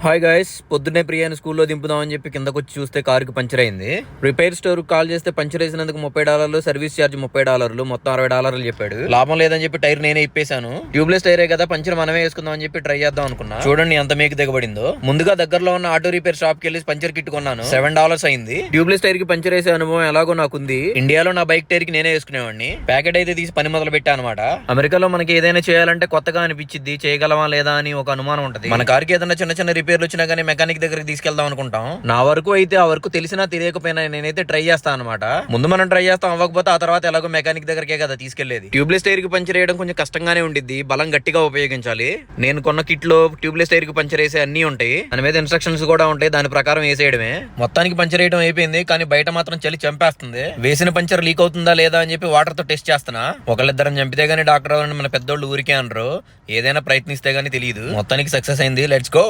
Hi guys, పొద్దున్నే ప్రియాని స్కూల్లో దింపుదామని చెప్పి కిందకు వచ్చి చూస్తే కారుకి పంచర్ అయింది. రిపేర్ స్టోర్ కాల్ చేస్తే పంచర్ వేసినందుకు $30, సర్వీస్ ఛార్జ్ $30, మొత్తం $60 చెప్పాడు. లాభం లేదని చెప్పి టైర్ నేనే ఇప్పేశాను. ట్యూబ్లెస్ టైరే కదా, పంచర్ మనమే వేసుకుందాం అని చెప్పి ట్రై చేద్దాం అనుకున్నా. చూడండి ఎంత మేకు దిగబడిందో. ముందుగా దగ్గరలో ఉన్న ఆటో రిపేర్ షాప్ కి వెళ్ళి పంచర్ కిట్ కొన్నాను. $7 అయింది. ట్యూబ్లెస్ టైర్ కి పంచర్ వేసే అనుభవం ఎలాగో నాకుంది. ఇండియాలో నా బైక్ టైర్ కి నేనే వేసుకునేవాడిని. ప్యాకెట్ అయితే తీసి పని మొదలు పెట్టా అనమాట. అమెరికాలో మనకి ఏదైనా చేయాలంటే కొత్తగా అనిపించింది, చేయగలమా లేదా అని ఒక అనుమానం ఉంటది. మన కార్కి ఏదైనా చిన్న చిన్న రిపేర్లు వచ్చినా కానీ మెకానిక్ దగ్గరికి తీసుకెళ్దాం అనుకుంటాం. నా వరకు అయితే ఆ వరకు తెలిసినా తెలియకపోయినా నేనైతే ట్రై చేస్తాను అనమాట. ముందు మనం ట్రై చేస్తాం, అవ్వకపోతే ఆ తర్వాత ఎలాగో మెకానిక్ దగ్గరకే కదా తీసుకెళ్లేది. ట్యూబ్లెస్ టైర్ కి పంచర్ వేయడం కొంచెం కష్టంగానే ఉండిద్ది, బలం గట్టిగా ఉపయోగించాలి. నేను కొన్న కిట్ లో ట్యూబ్లెస్ టైర్ కి పంచర్ వేసే అన్ని ఉంటాయి, దాని మీద ఇన్స్ట్రక్షన్స్ కూడా ఉంటాయి, దాని ప్రకారం వేసేయడమే. మొత్తానికి పంచర్ వేయడం అయిపోయింది, కానీ బయట మాత్రం చలి చంపేస్తుంది. వేసిన పంచర్ లీక్ అవుతుందా లేదా అని చెప్పి వాటర్ తో టెస్ట్ చేస్తున్నా. ఒకళ్ళిద్దరం చంపితే గానీ డాక్టర్ మన పెద్దోళ్ళు ఊరికే అనరు, ఏదైనా ప్రయత్నిస్తే గానీ తెలియదు. మొత్తానికి సక్సెస్ అయింది. Let's go.